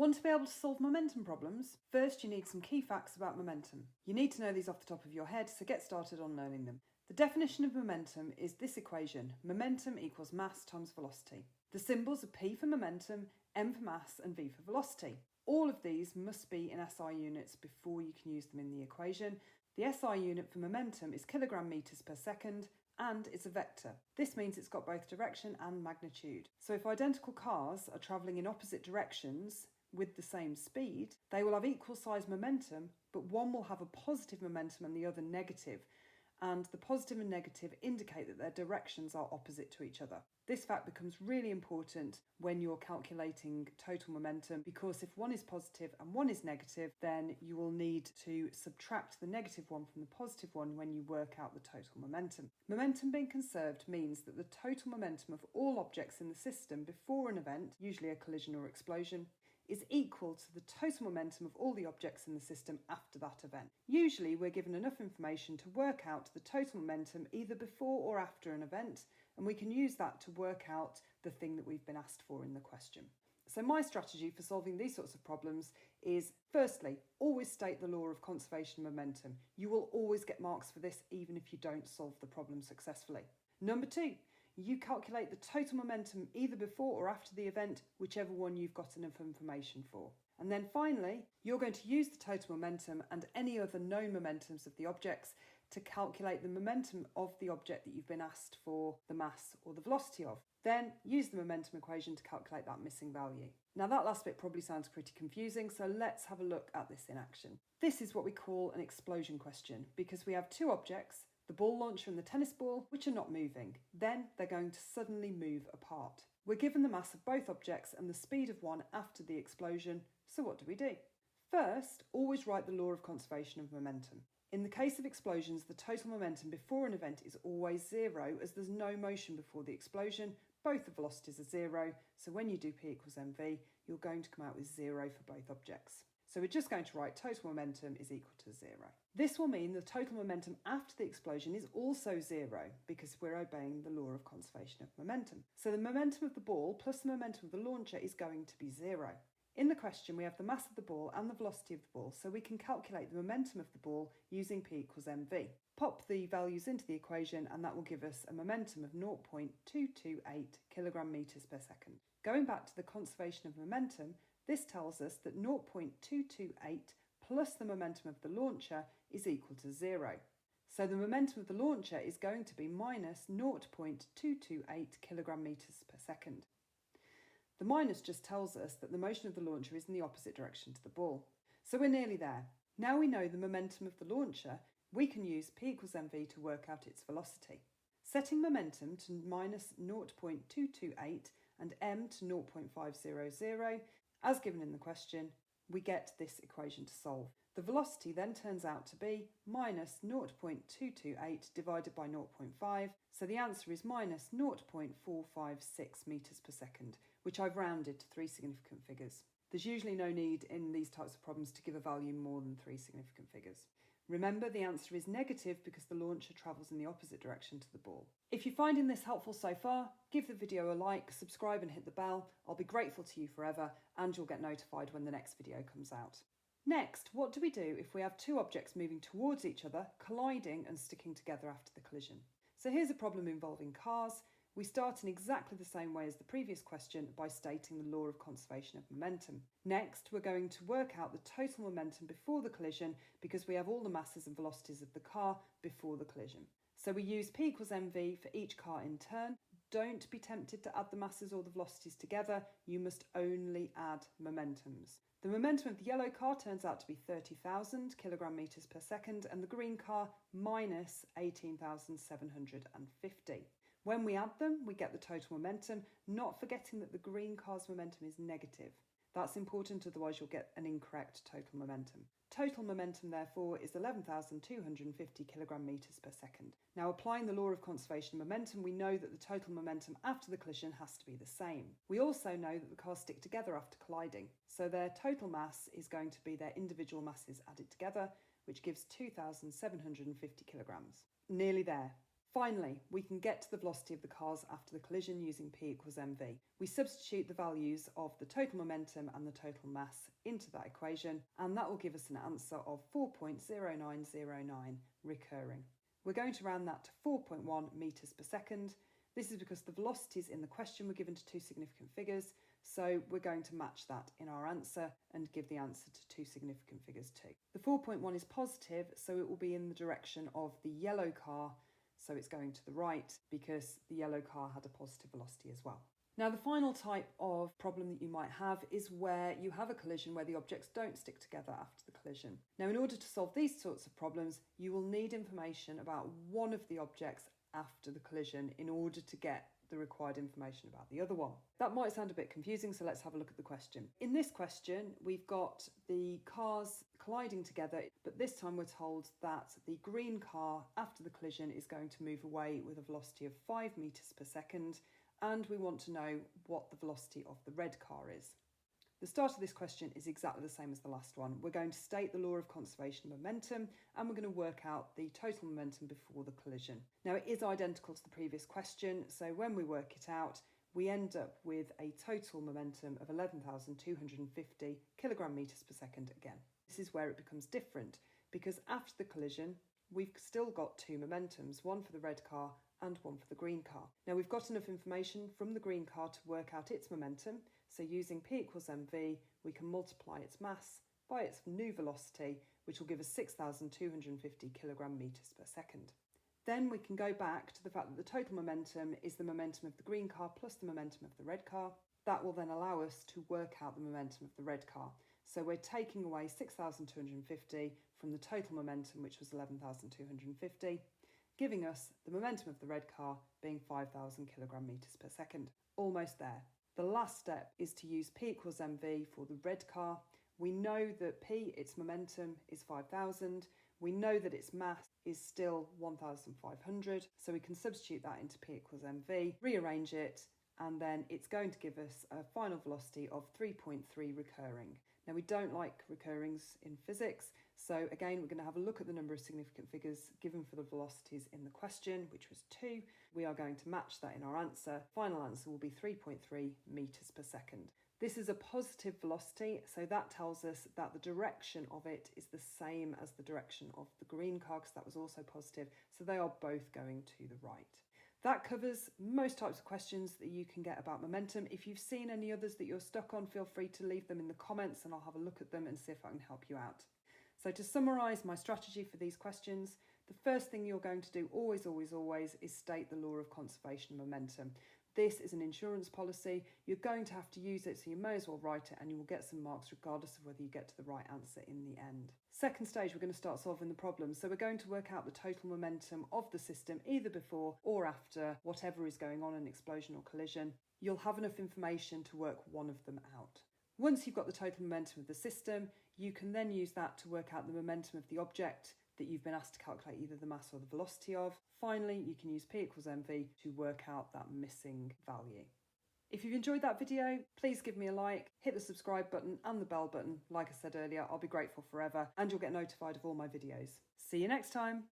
Want to be able to solve momentum problems? First, you need some key facts about momentum. You need to know these off the top of your head, so get started on learning them. The definition of momentum is this equation: momentum equals mass times velocity. The symbols are P for momentum, M for mass, and V for velocity. All of these must be in SI units before you can use them in the equation. The SI unit for momentum is kilogram meters per second, and it's a vector. This means it's got both direction and magnitude. So if identical cars are travelling in opposite directions with the same speed, they will have equal size momentum, but one will have a positive momentum and the other negative. And the positive and negative indicate that their directions are opposite to each other. This fact becomes really important when you're calculating total momentum, because if one is positive and one is negative, then you will need to subtract the negative one from the positive one when you work out the total momentum. Momentum being conserved means that the total momentum of all objects in the system before an event, usually a collision or explosion, is equal to the total momentum of all the objects in the system after that event. Usually we're given enough information to work out the total momentum either before or after an event, and we can use that to work out the thing that we've been asked for in the question. So my strategy for solving these sorts of problems is, firstly, always state the law of conservation of momentum. You will always get marks for this even if you don't solve the problem successfully. Number two, you calculate the total momentum either before or after the event, whichever one you've got enough information for. And then finally, you're going to use the total momentum and any other known momentums of the objects to calculate the momentum of the object that you've been asked for the mass or the velocity of. Then use the momentum equation to calculate that missing value. Now that last bit probably sounds pretty confusing, so let's have a look at this in action. This is what we call an explosion question, because we have two objects, the ball launcher and the tennis ball, which are not moving. Then they're going to suddenly move apart. We're given the mass of both objects and the speed of one after the explosion, so what do? First, always write the law of conservation of momentum. In the case of explosions, the total momentum before an event is always zero, as there's no motion before the explosion. Both the velocities are zero, so when you do P equals mv, you're going to come out with zero for both objects. So we're just going to write total momentum is equal to zero. This will mean the total momentum after the explosion is also zero, because we're obeying the law of conservation of momentum. So the momentum of the ball plus the momentum of the launcher is going to be zero. In the question, we have the mass of the ball and the velocity of the ball, so we can calculate the momentum of the ball using P equals mv. Pop the values into the equation and that will give us a momentum of 0.228 kilogram meters per second. Going back to the conservation of momentum, this tells us that 0.228 plus the momentum of the launcher is equal to zero. So the momentum of the launcher is going to be minus 0.228 kilogram meters per second. The minus just tells us that the motion of the launcher is in the opposite direction to the ball. So we're nearly there. Now we know the momentum of the launcher, we can use P equals mv to work out its velocity. Setting momentum to minus 0.228 and m to 0.500, as given in the question, we get this equation to solve. The velocity then turns out to be minus 0.228 divided by 0.5, so the answer is minus 0.456 metres per second, which I've rounded to three significant figures. There's usually no need in these types of problems to give a value more than three significant figures. Remember, the answer is negative because the launcher travels in the opposite direction to the ball. If you're finding this helpful so far, give the video a like, subscribe and hit the bell. I'll be grateful to you forever, and you'll get notified when the next video comes out. Next, what do we do if we have two objects moving towards each other, colliding and sticking together after the collision? So here's a problem involving cars. We start in exactly the same way as the previous question by stating the law of conservation of momentum. Next, we're going to work out the total momentum before the collision because we have all the masses and velocities of the car before the collision. So we use P equals mv for each car in turn. Don't be tempted to add the masses or the velocities together. You must only add momentums. The momentum of the yellow car turns out to be 30,000 kilogram meters per second and the green car minus 18,750. When we add them, we get the total momentum, not forgetting that the green car's momentum is negative. That's important, otherwise you'll get an incorrect total momentum. Total momentum, therefore, is 11,250 kilogram meters per second. Now, applying the law of conservation of momentum, we know that the total momentum after the collision has to be the same. We also know that the cars stick together after colliding, so their total mass is going to be their individual masses added together, which gives 2,750 kilograms. Nearly there. Finally, we can get to the velocity of the cars after the collision using P equals mv. We substitute the values of the total momentum and the total mass into that equation, and that will give us an answer of 4.0909 recurring. We're going to round that to 4.1 metres per second. This is because the velocities in the question were given to two significant figures, so we're going to match that in our answer and give the answer to two significant figures too. The 4.1 is positive, so it will be in the direction of the yellow car, so it's going to the right because the yellow car had a positive velocity as well. Now, the final type of problem that you might have is where you have a collision where the objects don't stick together after the collision. Now, in order to solve these sorts of problems, you will need information about one of the objects after the collision in order to get the required information about the other one. That might sound a bit confusing, so let's have a look at the question. In this question, we've got the cars colliding together, but this time we're told that the green car after the collision is going to move away with a velocity of 5 metres per second, and we want to know what the velocity of the red car is. The start of this question is exactly the same as the last one. We're going to state the law of conservation of momentum, and we're going to work out the total momentum before the collision. Now, it is identical to the previous question, so when we work it out, we end up with a total momentum of 11,250 kilogram meters per second again. This is where it becomes different, because after the collision, we've still got two momentums, one for the red car and one for the green car. Now, we've got enough information from the green car to work out its momentum, so using P equals mv, we can multiply its mass by its new velocity, which will give us 6,250 kilogram meters per second. Then we can go back to the fact that the total momentum is the momentum of the green car plus the momentum of the red car. That will then allow us to work out the momentum of the red car. So we're taking away 6,250 from the total momentum, which was 11,250, giving us the momentum of the red car being 5,000 kilogram meters per second. Almost there. The last step is to use P equals mv for the red car. We know that P, its momentum, is 5,000. We know that its mass is still 1,500. So we can substitute that into P equals mv, rearrange it, and then it's going to give us a final velocity of 3.3 recurring. Now, we don't like recurrings in physics, so again, we're going to have a look at the number of significant figures given for the velocities in the question, which was 2. We are going to match that in our answer. Final answer will be 3.3 metres per second. This is a positive velocity, so that tells us that the direction of it is the same as the direction of the green car, because that was also positive, so they are both going to the right. That covers most types of questions that you can get about momentum. If you've seen any others that you're stuck on, feel free to leave them in the comments and I'll have a look at them and see if I can help you out. So to summarise my strategy for these questions, the first thing you're going to do always is state the law of conservation of momentum. This is an insurance policy. You're going to have to use it, so you may as well write it and you will get some marks regardless of whether you get to the right answer in the end. Second stage, we're going to start solving the problem. So we're going to work out the total momentum of the system either before or after whatever is going on, an explosion or collision. You'll have enough information to work one of them out. Once you've got the total momentum of the system, you can then use that to work out the momentum of the object that you've been asked to calculate either the mass or the velocity of. Finally, you can use P equals mv to work out that missing value. If you've enjoyed that video, please give me a like, hit the subscribe button and the bell button. Like I said earlier, I'll be grateful forever, and you'll get notified of all my videos. See you next time.